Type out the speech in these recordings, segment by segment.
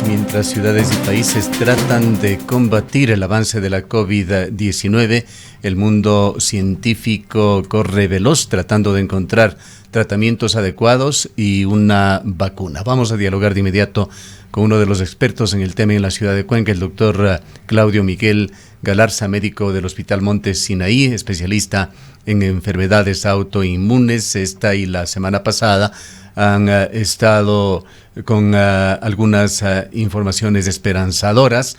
mientras ciudades y países tratan de combatir el avance de la COVID-19, el mundo científico corre veloz tratando de encontrar tratamientos adecuados y una vacuna. Vamos a dialogar de inmediato con uno de los expertos en el tema en la ciudad de Cuenca, el doctor Claudio Miguel Galarza, médico del Hospital Montes Sinaí, especialista en enfermedades autoinmunes. Esta y la semana pasada han estado con algunas informaciones esperanzadoras,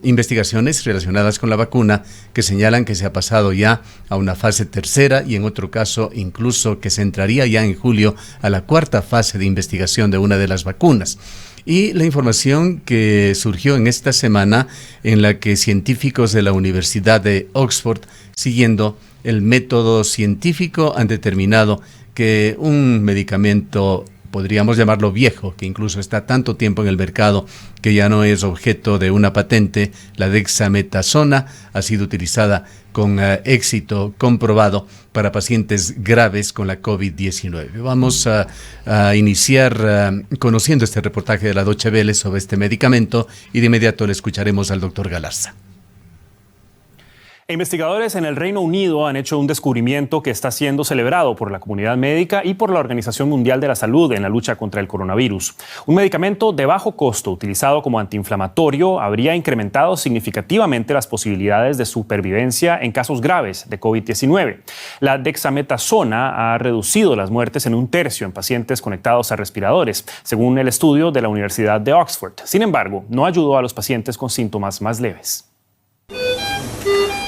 investigaciones relacionadas con la vacuna que señalan que se ha pasado ya a una fase tercera y en otro caso incluso que se entraría ya en julio a la cuarta fase de investigación de una de las vacunas. Y la información que surgió en esta semana en la que científicos de la Universidad de Oxford, siguiendo el método científico, han determinado que un medicamento, podríamos llamarlo viejo, que incluso está tanto tiempo en el mercado que ya no es objeto de una patente, la dexametasona, ha sido utilizada con éxito comprobado para pacientes graves con la COVID-19. Vamos a iniciar conociendo este reportaje de la Deutsche Welle sobre este medicamento y de inmediato le escucharemos al doctor Galarza. Investigadores en el Reino Unido han hecho un descubrimiento que está siendo celebrado por la comunidad médica y por la Organización Mundial de la Salud en la lucha contra el coronavirus. Un medicamento de bajo costo utilizado como antiinflamatorio habría incrementado significativamente las posibilidades de supervivencia en casos graves de COVID-19. La dexametasona ha reducido las muertes en 1/3 en pacientes conectados a respiradores, según el estudio de la Universidad de Oxford. Sin embargo, no ayudó a los pacientes con síntomas más leves.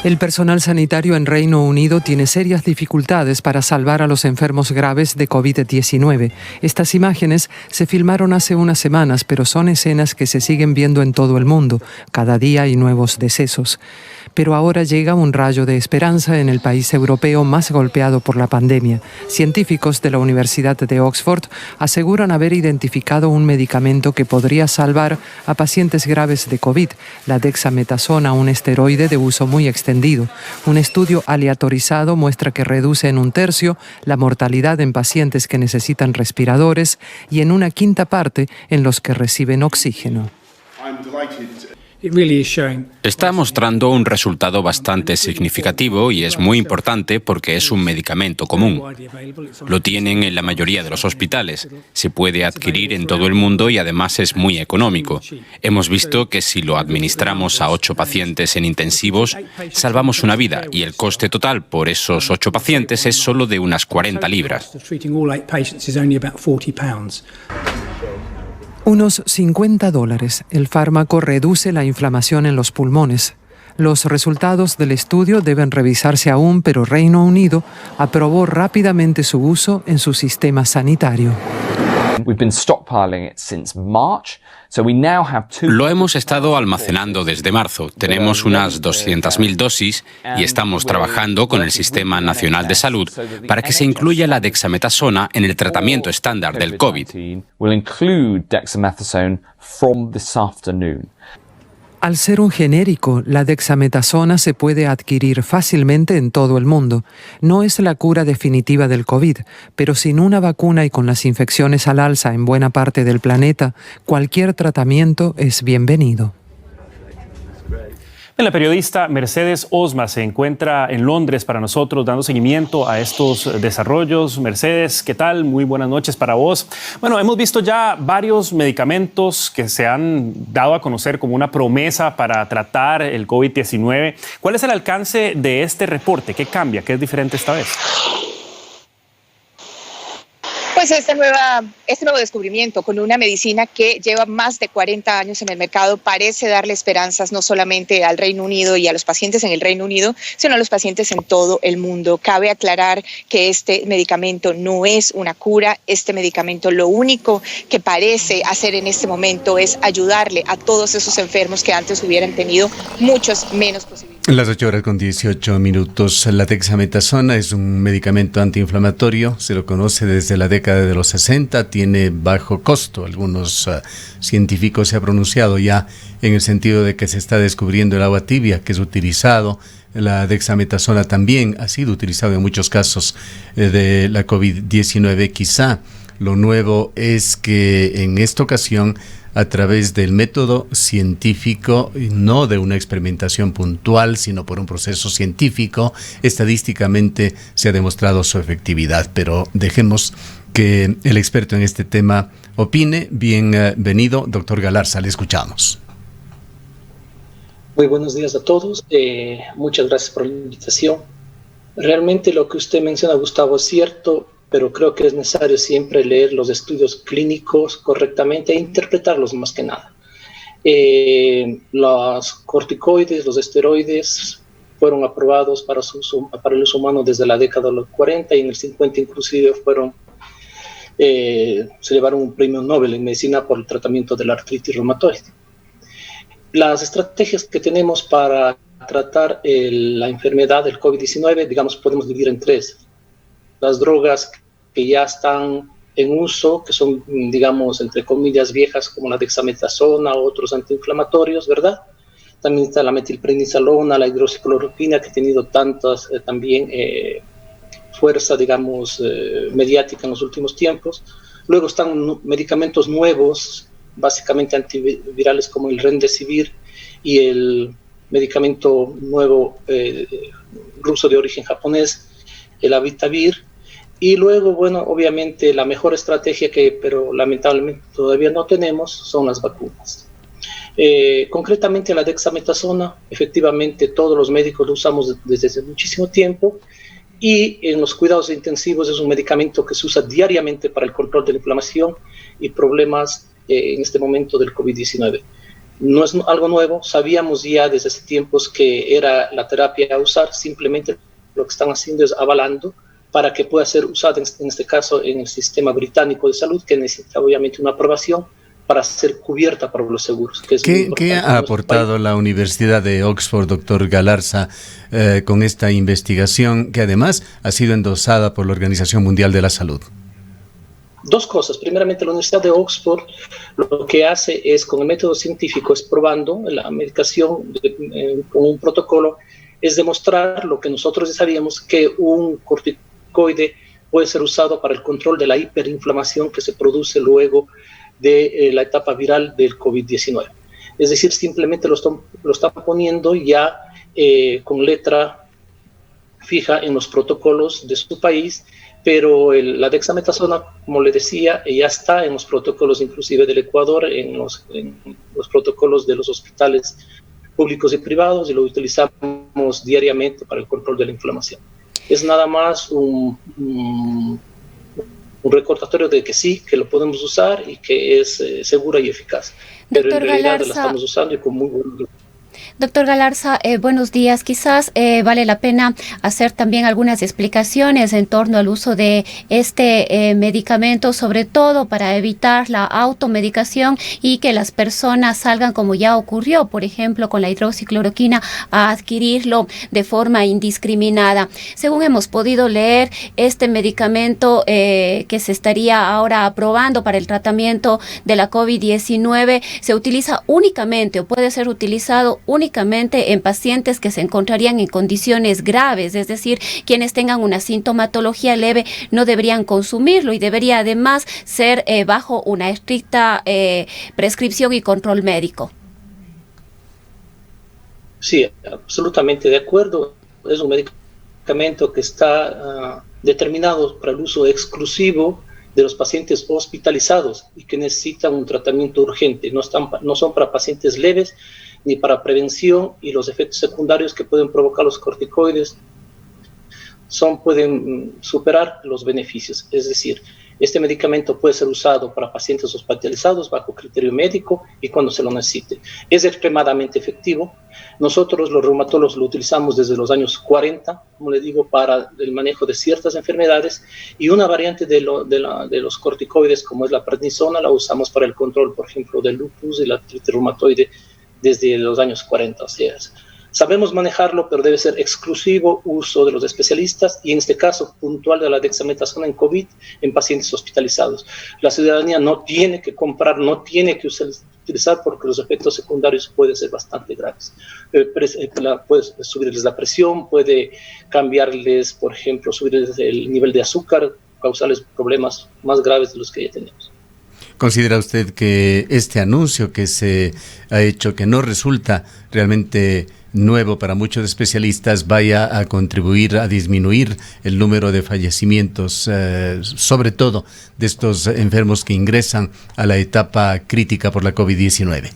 El personal sanitario en Reino Unido tiene serias dificultades para salvar a los enfermos graves de COVID-19. Estas imágenes se filmaron hace unas semanas, pero son escenas que se siguen viendo en todo el mundo. Cada día hay nuevos decesos. Pero ahora llega un rayo de esperanza en el país europeo más golpeado por la pandemia. Científicos de la Universidad de Oxford aseguran haber identificado un medicamento que podría salvar a pacientes graves de COVID, la dexametasona, un esteroide de uso muy extendido. Un estudio aleatorizado muestra que reduce en 1/3 la mortalidad en pacientes que necesitan respiradores y en 1/5 parte en los que reciben oxígeno. Está mostrando un resultado bastante significativo y es muy importante porque es un medicamento común. Lo tienen en la mayoría de los hospitales, se puede adquirir en todo el mundo y además es muy económico. Hemos visto que si lo administramos a 8 pacientes en intensivos, salvamos una vida y el coste total por esos 8 pacientes es solo de unas 40 libras. Unos $50. El fármaco reduce la inflamación en los pulmones. Los resultados del estudio deben revisarse aún, pero Reino Unido aprobó rápidamente su uso en su sistema sanitario. Lo hemos estado almacenando desde marzo. Tenemos unas 200.000 dosis y estamos trabajando con el Sistema Nacional de Salud para que se incluya la dexametasona en el tratamiento estándar del COVID. Al ser un genérico, la dexametasona se puede adquirir fácilmente en todo el mundo. No es la cura definitiva del COVID, pero sin una vacuna y con las infecciones al alza en buena parte del planeta, cualquier tratamiento es bienvenido. La periodista Mercedes Osma se encuentra en Londres para nosotros dando seguimiento a estos desarrollos. Mercedes, ¿qué tal? Muy buenas noches para vos. Bueno, hemos visto ya varios medicamentos que se han dado a conocer como una promesa para tratar el COVID-19. ¿Cuál es el alcance de este reporte? ¿Qué cambia? ¿Qué es diferente esta vez? Pues este nuevo descubrimiento con una medicina que lleva más de 40 años en el mercado parece darle esperanzas no solamente al Reino Unido y a los pacientes en el Reino Unido, sino a los pacientes en todo el mundo. Cabe aclarar que este medicamento no es una cura. Este medicamento lo único que parece hacer en este momento es ayudarle a todos esos enfermos que antes hubieran tenido muchos menos posibilidades. Las 8:18. La dexametasona es un medicamento antiinflamatorio, se lo conoce desde la década de los 60, tiene bajo costo. Algunos científicos se han pronunciado ya en el sentido de que se está descubriendo el agua tibia que es utilizado. La dexametasona también ha sido utilizado en muchos casos de la COVID-19. Quizá Lo nuevo es que en esta ocasión, a través del método científico, no de una experimentación puntual, sino por un proceso científico, estadísticamente se ha demostrado su efectividad. Pero dejemos que el experto en este tema opine. Bienvenido, doctor Galarza, le escuchamos. Muy buenos días a todos. Muchas gracias por la invitación. Realmente lo que usted menciona, Gustavo, es cierto, pero creo que es necesario siempre leer los estudios clínicos correctamente e interpretarlos más que nada. Los corticoides, los esteroides, fueron aprobados para el uso humano desde la década de los 40 y en el 50 inclusive se llevaron un premio Nobel en medicina por el tratamiento de la artritis reumatoide. Las estrategias que tenemos para tratar la enfermedad del COVID-19, digamos, podemos dividir en tres. Las drogas que ya están en uso, que son, digamos, entre comillas, viejas, como la dexametasona o otros antiinflamatorios, ¿verdad? También está la metilprednisolona, la hidroxicloroquina, que ha tenido tantas también fuerza, digamos, mediática en los últimos tiempos. Luego están medicamentos nuevos, básicamente antivirales, como el Remdesivir y el medicamento nuevo ruso de origen japonés, el Abitavir. Y luego, bueno, obviamente la mejor estrategia pero lamentablemente todavía no tenemos, son las vacunas. Concretamente la dexametasona, efectivamente todos los médicos lo usamos desde hace muchísimo tiempo, y en los cuidados intensivos es un medicamento que se usa diariamente para el control de la inflamación y problemas en este momento del COVID-19. No es algo nuevo, sabíamos ya desde hace tiempos que era la terapia a usar, simplemente lo que están haciendo es avalando para que pueda ser usada en este caso en el sistema británico de salud, que necesita obviamente una aprobación para ser cubierta por los seguros. ¿Qué ha aportado la Universidad de Oxford, doctor Galarza, con esta investigación que además ha sido endosada por la Organización Mundial de la Salud? Dos cosas. Primeramente, la Universidad de Oxford lo que hace es, con el método científico, es probando la medicación con un protocolo, es demostrar lo que nosotros ya sabíamos, que un corticoide puede ser usado para el control de la hiperinflamación que se produce luego de la etapa viral del COVID-19. Es decir, simplemente lo están poniendo ya con letra fija en los protocolos de su país, pero la dexametasona, como le decía, ya está en los protocolos inclusive del Ecuador, en los protocolos de los hospitales públicos y privados, y lo utilizamos diariamente para el control de la inflamación. Es nada más un recordatorio de que sí, que lo podemos usar y que es segura y eficaz. Pero en realidad la estamos usando y con muy buen... Doctor Galarza, buenos días. Quizás vale la pena hacer también algunas explicaciones en torno al uso de este medicamento, sobre todo para evitar la automedicación y que las personas salgan, como ya ocurrió, por ejemplo, con la hidroxicloroquina, a adquirirlo de forma indiscriminada. Según hemos podido leer, este medicamento que se estaría ahora aprobando para el tratamiento de la COVID-19 se utiliza únicamente, o puede ser utilizado únicamente en pacientes que se encontrarían en condiciones graves, es decir, quienes tengan una sintomatología leve no deberían consumirlo, y debería además ser bajo una estricta prescripción y control médico. Sí, absolutamente de acuerdo. Es un medicamento que está determinado para el uso exclusivo de los pacientes hospitalizados y que necesitan un tratamiento urgente. No son para pacientes leves ni para prevención, y los efectos secundarios que pueden provocar los corticoides pueden superar los beneficios. Es decir, este medicamento puede ser usado para pacientes hospitalizados bajo criterio médico y cuando se lo necesite. Es extremadamente efectivo. Nosotros los reumatólogos lo utilizamos desde los años 40, como le digo, para el manejo de ciertas enfermedades, y una variante de los corticoides, como es la prednisona, la usamos para el control, por ejemplo, del lupus y la artritis reumatoide desde los años 40. O sea, sabemos manejarlo, pero debe ser exclusivo uso de los especialistas, y en este caso puntual de la dexametasona en COVID en pacientes hospitalizados. La ciudadanía no tiene que comprar, no tiene que utilizar, porque los efectos secundarios pueden ser bastante graves. Puede subirles la presión, puede cambiarles, por ejemplo, subirles el nivel de azúcar, causarles problemas más graves de los que ya tenemos. ¿Considera usted que este anuncio que se ha hecho, que no resulta realmente nuevo para muchos especialistas, vaya a contribuir a disminuir el número de fallecimientos, sobre todo de estos enfermos que ingresan a la etapa crítica por la COVID-19?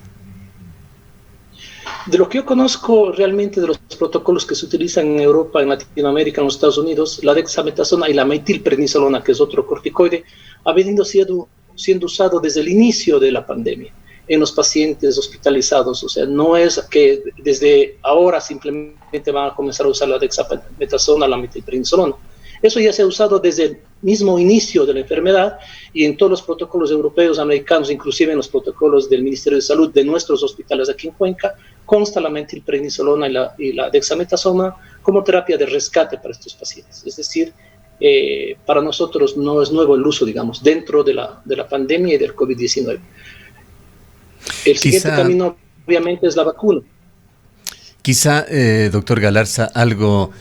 De lo que yo conozco realmente de los protocolos que se utilizan en Europa, en Latinoamérica, en los Estados Unidos, la dexametasona y la metilprednisolona, que es otro corticoide, ha venido siendo usado desde el inicio de la pandemia en los pacientes hospitalizados. O sea, no es que desde ahora simplemente van a comenzar a usar la dexametasona, la metilprednisolona. Eso ya se ha usado desde el mismo inicio de la enfermedad y en todos los protocolos europeos, americanos, inclusive en los protocolos del Ministerio de Salud de nuestros hospitales aquí en Cuenca, consta la metilprednisolona y la dexametasona como terapia de rescate para estos pacientes. Es decir, para nosotros no es nuevo el uso, digamos, dentro de la pandemia y del COVID-19. El siguiente camino, obviamente, es la vacuna. Quizá, doctor Galarza, algo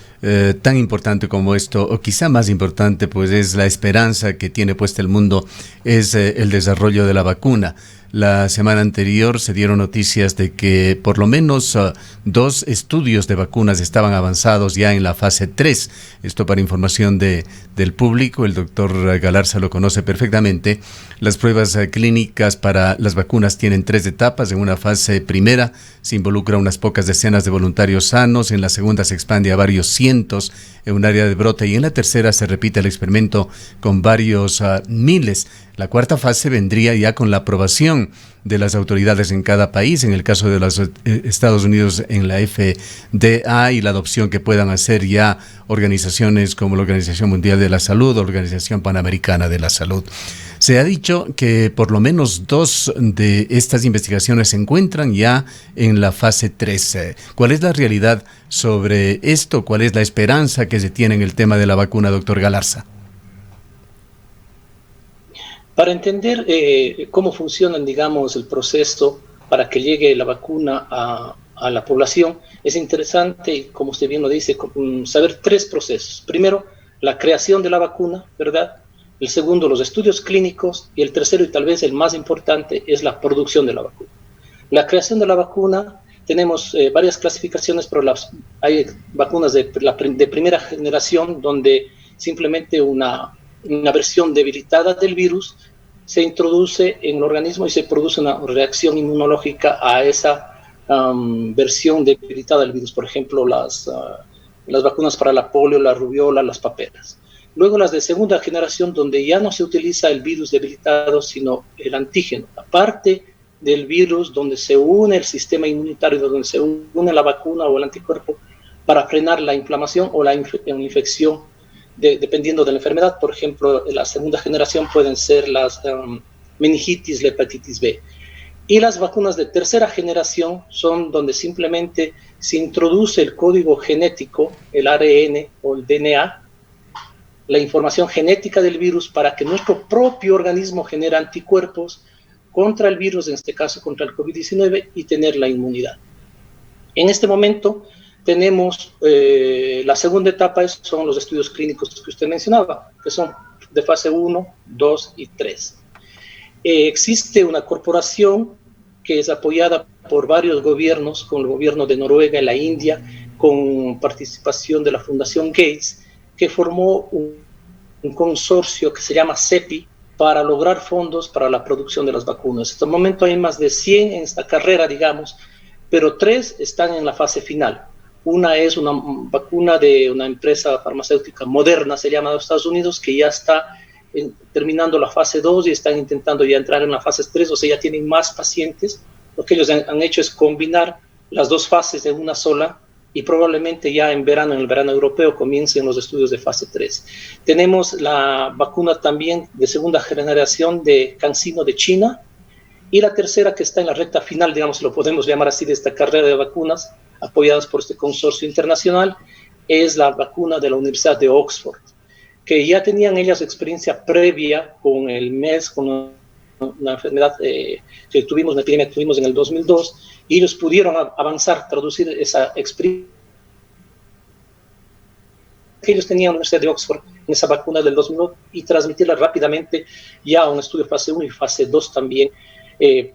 tan importante como esto, o quizá más importante, pues es la esperanza que tiene puesta el mundo, es el desarrollo de la vacuna. La semana anterior se dieron noticias de que por lo menos 2 estudios de vacunas estaban avanzados ya en la fase 3. Esto para información del público, el doctor Galarza lo conoce perfectamente. Las pruebas clínicas para las vacunas tienen 3 etapas. En una fase primera se involucra unas pocas decenas de voluntarios sanos, en la segunda se expande a varios cientos en un área de brote y en la tercera se repite el experimento con varios miles. La cuarta fase vendría ya con la aprobación de las autoridades en cada país, en el caso de los Estados Unidos en la FDA, y la adopción que puedan hacer ya organizaciones como la Organización Mundial de la Salud o la Organización Panamericana de la Salud. Se ha dicho que por lo menos 2 de estas investigaciones se encuentran ya en la fase 3. ¿Cuál es la realidad sobre esto? ¿Cuál es la esperanza que se tiene en el tema de la vacuna, doctor Galarza? Para entender cómo funciona, digamos, el proceso para que llegue la vacuna a la población, es interesante, como usted bien lo dice, saber 3 procesos. Primero, la creación de la vacuna, ¿verdad? El segundo, los estudios clínicos. Y el tercero, y tal vez el más importante, es la producción de la vacuna. La creación de la vacuna, tenemos varias clasificaciones, pero hay vacunas de primera generación donde simplemente una versión debilitada del virus se introduce en el organismo y se produce una reacción inmunológica a esa versión debilitada del virus. Por ejemplo, las vacunas para la polio, la rubiola, las paperas. Luego las de segunda generación, donde ya no se utiliza el virus debilitado, sino el antígeno, la parte del virus donde se une el sistema inmunitario, donde se une la vacuna o el anticuerpo para frenar la inflamación o la infección, dependiendo de la enfermedad. Por ejemplo, la segunda generación pueden ser las meningitis, la hepatitis B. Y las vacunas de tercera generación son donde simplemente se introduce el código genético, el ARN o el DNA, la información genética del virus para que nuestro propio organismo genere anticuerpos contra el virus, en este caso contra el COVID-19, y tener la inmunidad. En este momento tenemos la segunda etapa, son los estudios clínicos que usted mencionaba, que son de fase 1, 2 y 3. Existe una corporación que es apoyada por varios gobiernos, con el gobierno de Noruega y la India, con participación de la Fundación Gates, que formó un consorcio que se llama CEPI para lograr fondos para la producción de las vacunas. En este momento hay más de 100 en esta carrera, digamos, pero 3 están en la fase final. Una es una vacuna de una empresa farmacéutica Moderna, se llama, de Estados Unidos, que ya está terminando la fase 2 y están intentando ya entrar en la fase 3, o sea, ya tienen más pacientes. Lo que ellos han hecho es combinar las 2 fases en una sola, y probablemente ya en el verano europeo, comiencen los estudios de fase 3. Tenemos la vacuna también de segunda generación de CanSino de China, y la tercera que está en la recta final, digamos, lo podemos llamar así, de esta carrera de vacunas apoyadas por este consorcio internacional, es la vacuna de la Universidad de Oxford, que ya tenían ellas experiencia previa con el MERS, con una enfermedad que tuvimos, una epidemia que tuvimos en el 2002, y ellos pudieron avanzar, traducir esa experiencia que ellos tenían en la Universidad de Oxford en esa vacuna del 2001 y transmitirla rápidamente ya a un estudio fase 1 y fase 2 también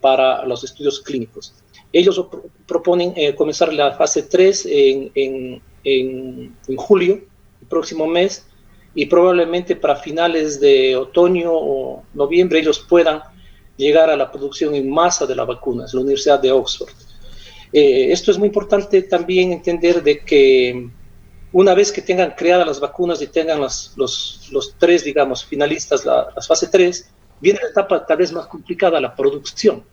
para los estudios clínicos. Ellos proponen comenzar la fase 3 en julio, el próximo mes, y probablemente para finales de otoño o noviembre ellos puedan llegar a la producción en masa de la vacuna, es la Universidad de Oxford. Esto es muy importante también entender de que una vez que tengan creadas las vacunas y tengan los tres, digamos, finalistas, las fase 3, viene la etapa tal vez más complicada, la producción.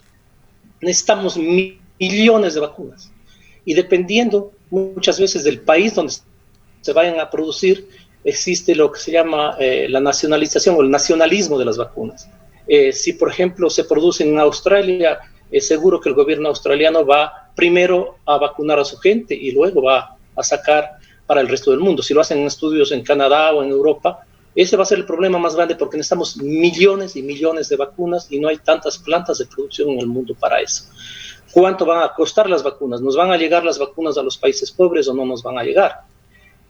Necesitamos millones de vacunas y dependiendo muchas veces del país donde se vayan a producir, existe lo que se llama la nacionalización o el nacionalismo de las vacunas. Si, por ejemplo, se producen en Australia, es seguro que el gobierno australiano va primero a vacunar a su gente y luego va a sacar para el resto del mundo. Si lo hacen en estudios en Canadá o en Europa, ese va a ser el problema más grande porque necesitamos millones y millones de vacunas y no hay tantas plantas de producción en el mundo para eso. ¿Cuánto van a costar las vacunas? ¿Nos van a llegar las vacunas a los países pobres o no nos van a llegar?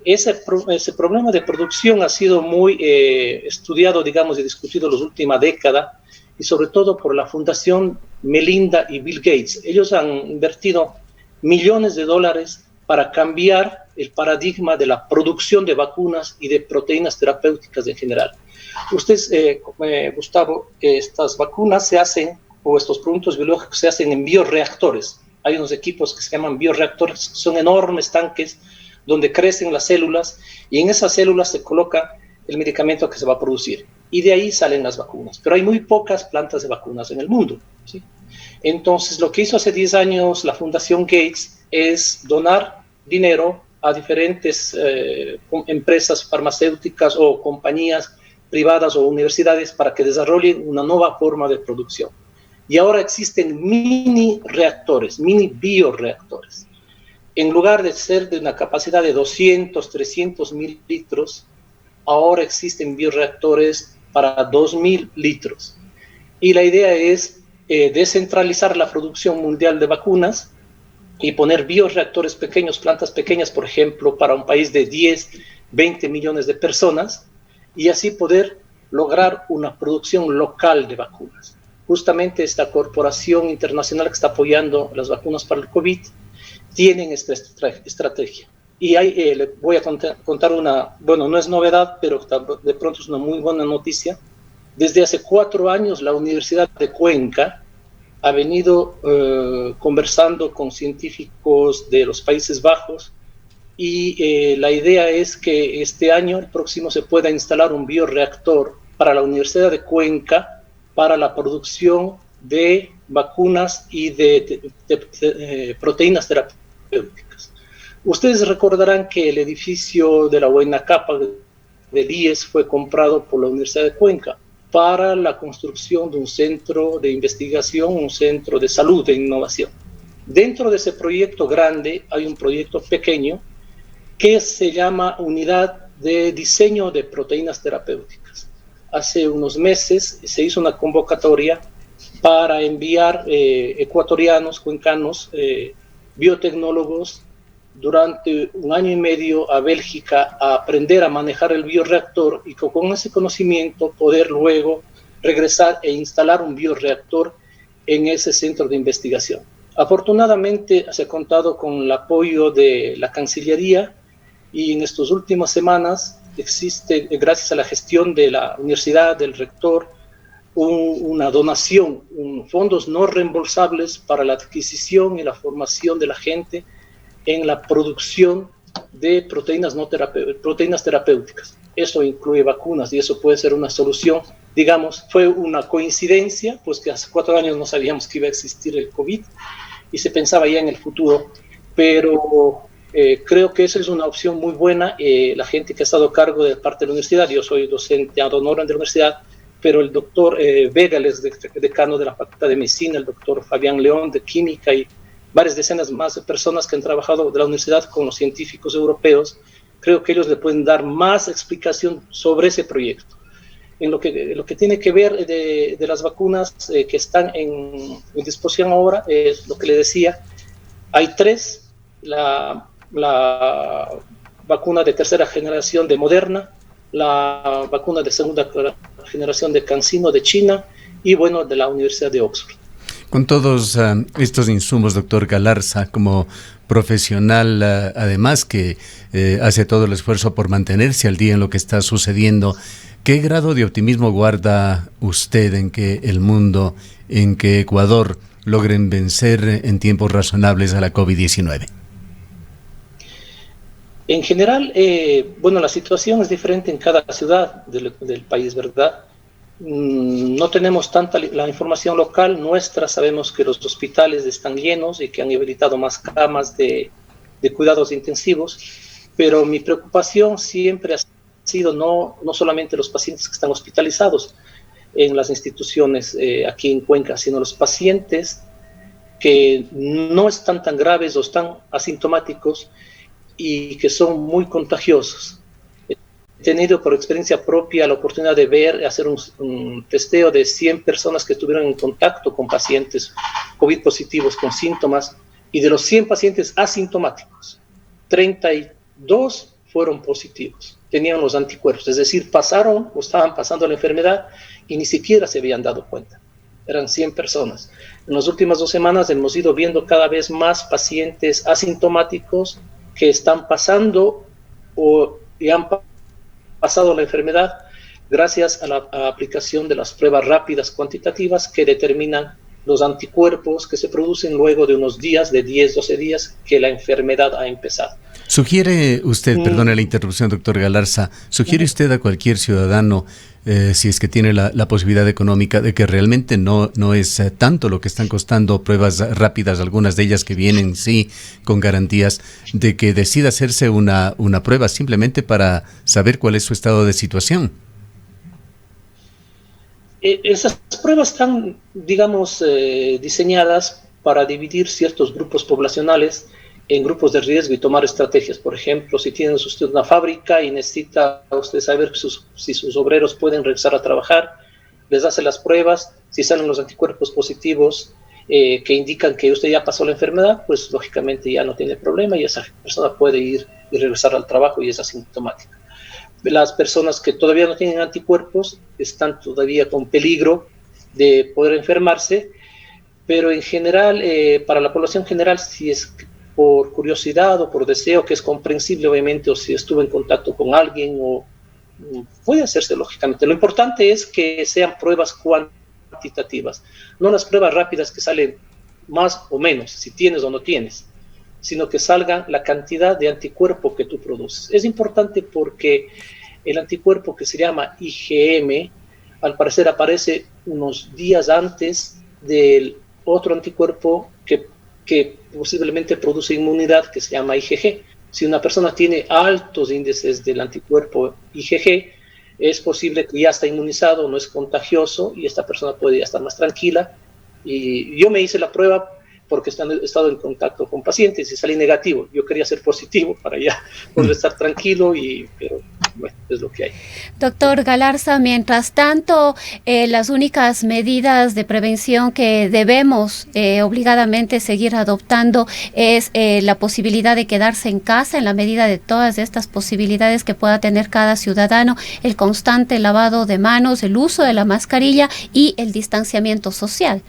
Ese problema de producción ha sido muy estudiado, digamos, y discutido en la última década, y sobre todo por la Fundación Melinda y Bill Gates. Ellos han invertido millones de dólares para cambiar el paradigma de la producción de vacunas y de proteínas terapéuticas en general. Ustedes, Gustavo, estas vacunas se hacen, o estos productos biológicos se hacen en bioreactores. Hay unos equipos que se llaman bioreactores, son enormes tanques donde crecen las células y en esas células se coloca el medicamento que se va a producir y de ahí salen las vacunas. Pero hay muy pocas plantas de vacunas en el mundo, ¿sí? Entonces, lo que hizo hace 10 años la Fundación Gates es donar dinero a diferentes empresas farmacéuticas o compañías privadas o universidades para que desarrollen una nueva forma de producción. Y ahora existen mini reactores, mini bioreactores. En lugar de ser de una capacidad de 200, 300 mil litros, ahora existen bioreactores para 2.000 litros. Y la idea es descentralizar la producción mundial de vacunas y poner bioreactores pequeños, plantas pequeñas, por ejemplo, para un país de 10, 20 millones de personas, y así poder lograr una producción local de vacunas. Justamente esta corporación internacional que está apoyando las vacunas para el COVID tienen esta estrategia. Y ahí le voy a contar una, bueno, no es novedad, pero de pronto es una muy buena noticia. Desde hace 4 años la Universidad de Cuenca ha venido conversando con científicos de los Países Bajos y la idea es que este año, el próximo, se pueda instalar un bioreactor para la Universidad de Cuenca para la producción de vacunas y de proteínas terapéuticas. Ustedes recordarán que el edificio de la Huayna Capa del IES fue comprado por la Universidad de Cuenca para la construcción de un centro de investigación, un centro de salud e innovación. Dentro de ese proyecto grande hay un proyecto pequeño que se llama Unidad de Diseño de Proteínas Terapéuticas. Hace unos meses se hizo una convocatoria para enviar ecuatorianos, cuencanos, biotecnólogos durante 1 año y medio a Bélgica a aprender a manejar el bioreactor y con ese conocimiento poder luego regresar e instalar un bioreactor en ese centro de investigación. Afortunadamente se ha contado con el apoyo de la Cancillería y en estas últimas semanas existe, gracias a la gestión de la universidad, del rector, una donación, fondos no reembolsables para la adquisición y la formación de la gente en la producción de proteínas terapéuticas. Eso incluye vacunas y eso puede ser una solución. Digamos, fue una coincidencia, pues que hace 4 años no sabíamos que iba a existir el COVID y se pensaba ya en el futuro, pero creo que esa es una opción muy buena. La gente que ha estado a cargo de parte de la universidad, yo soy docente ad honorem de la universidad, pero el doctor Vega, el decano de la Facultad de Medicina, el doctor Fabián León de Química y varias decenas más de personas que han trabajado de la universidad con los científicos europeos, creo que ellos le pueden dar más explicación sobre ese proyecto. En lo que tiene que ver de las vacunas que están en disposición ahora, es lo que le decía, hay 3, la vacuna de tercera generación de Moderna, la vacuna de segunda generación de CanSino de China y, bueno, de la Universidad de Oxford. Con todos estos insumos, doctor Galarza, como profesional, además que hace todo el esfuerzo por mantenerse al día en lo que está sucediendo, ¿qué grado de optimismo guarda usted en que el mundo, en que Ecuador logren vencer en tiempos razonables a la COVID-19? En general, bueno, la situación es diferente en cada ciudad del país, ¿verdad? No tenemos tanta la información local nuestra, sabemos que los hospitales están llenos y que han habilitado más camas de cuidados intensivos, pero mi preocupación siempre ha sido no solamente los pacientes que están hospitalizados en las instituciones aquí en Cuenca, sino los pacientes que no están tan graves o están asintomáticos y que son muy contagiosos. He tenido por experiencia propia la oportunidad de hacer un testeo de 100 personas que estuvieron en contacto con pacientes COVID positivos con síntomas, y de los 100 pacientes asintomáticos, 32 fueron positivos, tenían los anticuerpos, es decir, pasaron o estaban pasando la enfermedad y ni siquiera se habían dado cuenta. Eran 100 personas. En las últimas 2 semanas hemos ido viendo cada vez más pacientes asintomáticos que están pasando o ya han pasado la enfermedad gracias a la aplicación de las pruebas rápidas cuantitativas que determinan los anticuerpos que se producen luego de unos días, de 10, 12 días que la enfermedad ha empezado. ¿Sugiere usted, perdone la interrupción, doctor Galarza, sugiere usted a cualquier ciudadano, si es que tiene la posibilidad económica, de que realmente no es tanto lo que están costando pruebas rápidas, algunas de ellas que vienen, sí, con garantías, de que decida hacerse una prueba simplemente para saber cuál es su estado de situación? Esas pruebas están, digamos, diseñadas para dividir ciertos grupos poblacionales en grupos de riesgo y tomar estrategias. Por ejemplo, si tiene usted una fábrica y necesita usted saber si sus obreros pueden regresar a trabajar, les hace las pruebas. Si salen los anticuerpos positivos que indican que usted ya pasó la enfermedad, pues lógicamente ya no tiene problema y esa persona puede ir y regresar al trabajo y es asintomática. Las personas que todavía no tienen anticuerpos están todavía con peligro de poder enfermarse, pero en general, para la población general, si es por curiosidad o por deseo, que es comprensible obviamente, o si estuvo en contacto con alguien, o puede hacerse lógicamente. Lo importante es que sean pruebas cuantitativas, no las pruebas rápidas que salen más o menos, si tienes o no tienes, sino que salga la cantidad de anticuerpo que tú produces. Es importante porque el anticuerpo que se llama IgM, al parecer aparece unos días antes del otro anticuerpo que posiblemente produce inmunidad, que se llama IgG. Si una persona tiene altos índices del anticuerpo IgG, es posible que ya está inmunizado, no es contagioso, y esta persona puede ya estar más tranquila. Y yo me hice la prueba porque he estado en contacto con pacientes y salí negativo. Yo quería ser positivo para ya poder estar tranquilo, pero bueno, es lo que hay. Doctor Galarza, mientras tanto, las únicas medidas de prevención que debemos obligadamente seguir adoptando es la posibilidad de quedarse en casa en la medida de todas estas posibilidades que pueda tener cada ciudadano, el constante lavado de manos, el uso de la mascarilla y el distanciamiento social.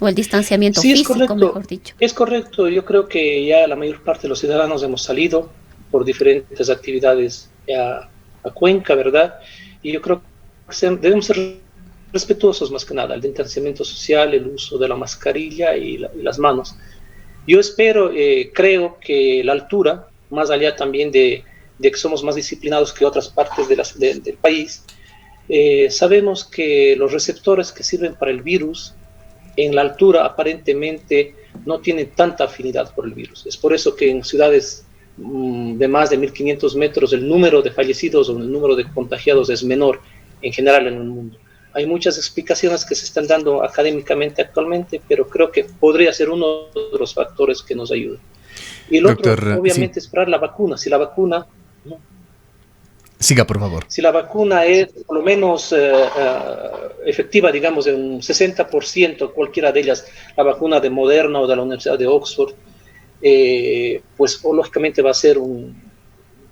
O el distanciamiento físico, mejor dicho. Es correcto. Yo creo que ya la mayor parte de los ciudadanos hemos salido por diferentes actividades a Cuenca, ¿verdad? Y yo creo que debemos ser respetuosos más que nada, el distanciamiento social, el uso de la mascarilla y las manos. Yo espero, creo que la altura, más allá también de que somos más disciplinados que otras partes del país, sabemos que los receptores que sirven para el virus en la altura aparentemente no tienen tanta afinidad por el virus. Es por eso que en ciudades de más de 1.500 metros el número de fallecidos o el número de contagiados es menor en general en el mundo. Hay muchas explicaciones que se están dando académicamente actualmente, pero creo que podría ser uno de los factores que nos ayuda. Y el otro, obviamente, es esperar la vacuna. Si la vacuna... Siga, por favor. Si la vacuna es por lo menos efectiva, digamos, de un 60%, cualquiera de ellas, la vacuna de Moderna o de la Universidad de Oxford, pues lógicamente va a ser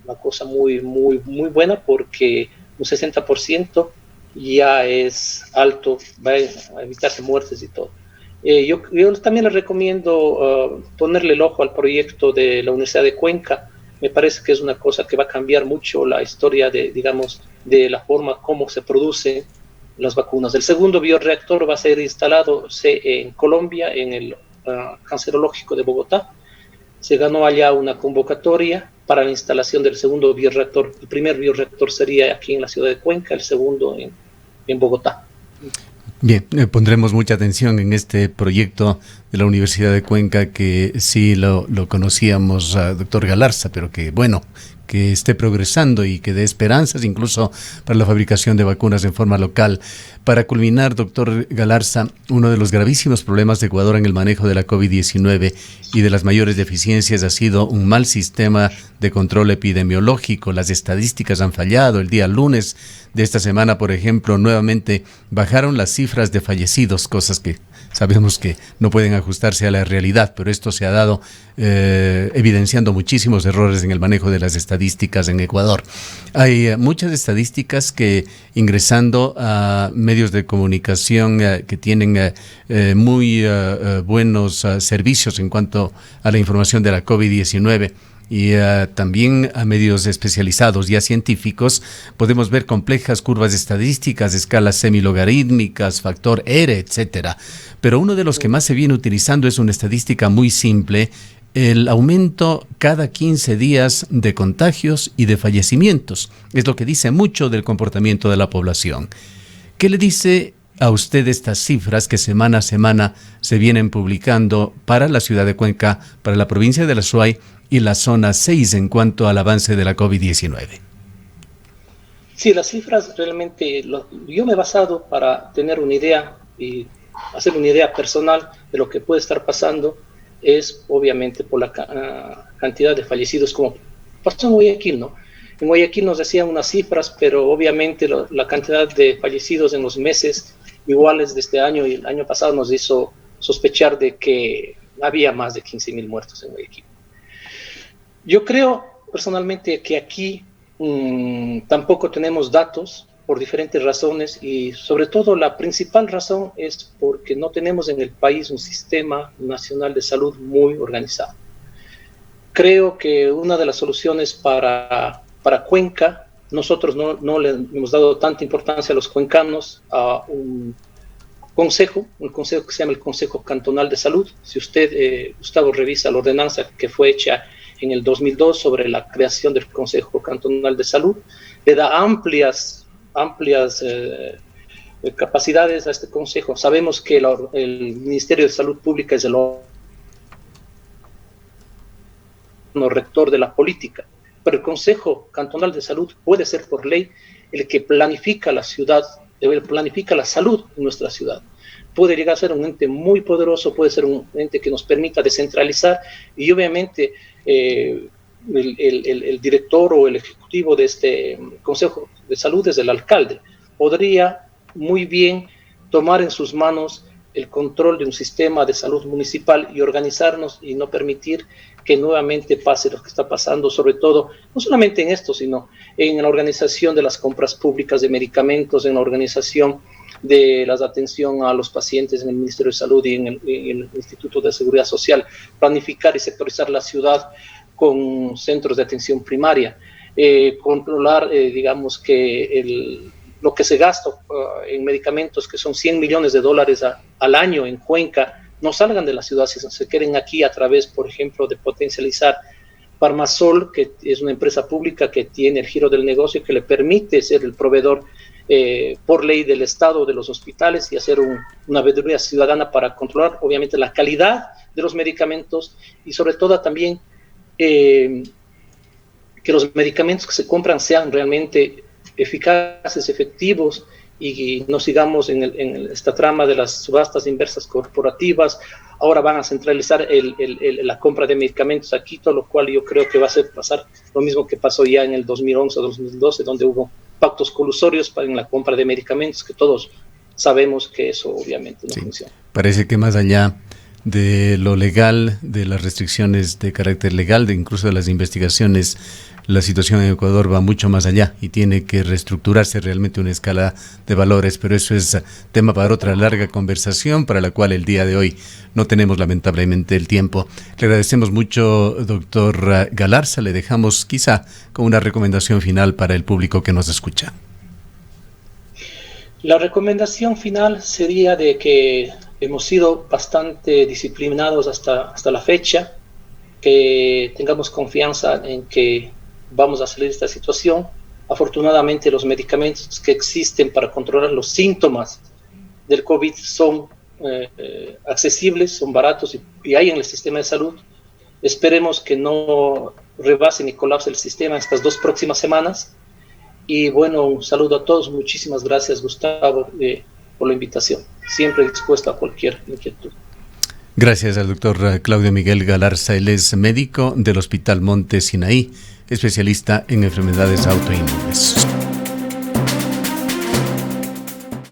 una cosa muy buena, porque un 60% ya es alto, va a evitarse muertes y todo. Yo también les recomiendo ponerle el ojo al proyecto de la Universidad de Cuenca. Me parece que es una cosa que va a cambiar mucho la historia de la forma como se producen las vacunas. El segundo bioreactor va a ser instalado en Colombia, en el Cancerológico de Bogotá. Se ganó allá una convocatoria para la instalación del segundo bioreactor. El primer bioreactor sería aquí en la ciudad de Cuenca, el segundo en Bogotá. Bien, pondremos mucha atención en este proyecto de la Universidad de Cuenca, que sí lo conocíamos, doctor Galarza, pero que bueno, que esté progresando y que dé esperanzas incluso para la fabricación de vacunas en forma local. Para culminar, doctor Galarza, uno de los gravísimos problemas de Ecuador en el manejo de la COVID-19 y de las mayores deficiencias ha sido un mal sistema de control epidemiológico. Las estadísticas han fallado. El día lunes de esta semana, por ejemplo, nuevamente bajaron las cifras de fallecidos, cosas que sabemos que no pueden ajustarse a la realidad, pero esto se ha dado evidenciando muchísimos errores en el manejo de las estadísticas en Ecuador. Hay muchas estadísticas que, ingresando a medios de comunicación que tienen muy buenos servicios en cuanto a la información de la COVID-19, y también a medios especializados y a científicos, podemos ver complejas curvas estadísticas, escalas semilogarítmicas, factor R, etcétera. Pero uno de los que más se viene utilizando es una estadística muy simple: el aumento cada 15 días de contagios y de fallecimientos. Es lo que dice mucho del comportamiento de la población. ¿Qué le dice a usted estas cifras que semana a semana se vienen publicando para la ciudad de Cuenca, para la provincia de La Suay y la zona 6 en cuanto al avance de la COVID-19? Sí, las cifras realmente, yo me he basado para tener una idea y hacer una idea personal de lo que puede estar pasando, es obviamente por la cantidad de fallecidos, como pasó en Guayaquil, ¿no? En Guayaquil nos decían unas cifras, pero obviamente la cantidad de fallecidos en los meses iguales de este año y el año pasado nos hizo sospechar de que había más de 15.000 muertos en Guayaquil. Yo creo personalmente que aquí tampoco tenemos datos por diferentes razones, y sobre todo la principal razón es porque no tenemos en el país un sistema nacional de salud muy organizado. Creo que una de las soluciones para Cuenca, nosotros no le hemos dado tanta importancia a los cuencanos, a un consejo que se llama el Consejo Cantonal de Salud. Si usted, Gustavo, revisa la ordenanza que fue hecha en el 2002 sobre la creación del Consejo Cantonal de Salud, le da amplias capacidades a este consejo. Sabemos que el Ministerio de Salud Pública es el órgano rector de la política, pero el Consejo Cantonal de Salud puede ser por ley el que planifica la ciudad, planifica la salud en nuestra ciudad. Puede llegar a ser un ente muy poderoso, puede ser un ente que nos permita descentralizar, y obviamente el director o el ejecutivo de este Consejo de Salud es el alcalde. Podría muy bien tomar en sus manos el control de un sistema de salud municipal y organizarnos y no permitir que nuevamente pase lo que está pasando, sobre todo, no solamente en esto, sino en la organización de las compras públicas de medicamentos, en la organización de la atención a los pacientes en el Ministerio de Salud y en el Instituto de Seguridad Social, planificar y sectorizar la ciudad con centros de atención primaria, controlar, digamos, que lo que se gasta en medicamentos, que son $100 millones al año en Cuenca, no salgan de la ciudad, si se queden aquí a través, por ejemplo, de potencializar Farmasol, que es una empresa pública que tiene el giro del negocio que le permite ser el proveedor por ley del Estado de los hospitales, y hacer una veeduría ciudadana para controlar, obviamente, la calidad de los medicamentos, y sobre todo también que los medicamentos que se compran sean realmente eficaces, efectivos, y no sigamos en esta trama de las subastas inversas corporativas. Ahora van a centralizar la compra de medicamentos a Quito, lo cual yo creo que va a hacer pasar lo mismo que pasó ya en el 2011 o 2012, donde hubo pactos colusorios en la compra de medicamentos, que todos sabemos que eso obviamente no funciona. Parece que más allá de lo legal, de las restricciones de carácter legal, de incluso de las investigaciones, la situación en Ecuador va mucho más allá y tiene que reestructurarse realmente una escala de valores, pero eso es tema para otra larga conversación, para la cual el día de hoy no tenemos lamentablemente el tiempo. Le agradecemos mucho, doctor Galarza, le dejamos quizá con una recomendación final para el público que nos escucha. La recomendación final sería de que hemos sido bastante disciplinados hasta la fecha, que tengamos confianza en que vamos a salir de esta situación. Afortunadamente los medicamentos que existen para controlar los síntomas del COVID son accesibles, son baratos y hay en el sistema de salud. Esperemos que no rebase ni colapse el sistema estas 2 próximas semanas. Y bueno, un saludo a todos. Muchísimas gracias, Gustavo, por la invitación. Siempre dispuesto a cualquier inquietud. Gracias al doctor Claudio Miguel Galarza. Él es médico del Hospital Monte Sinaí, especialista en enfermedades autoinmunes.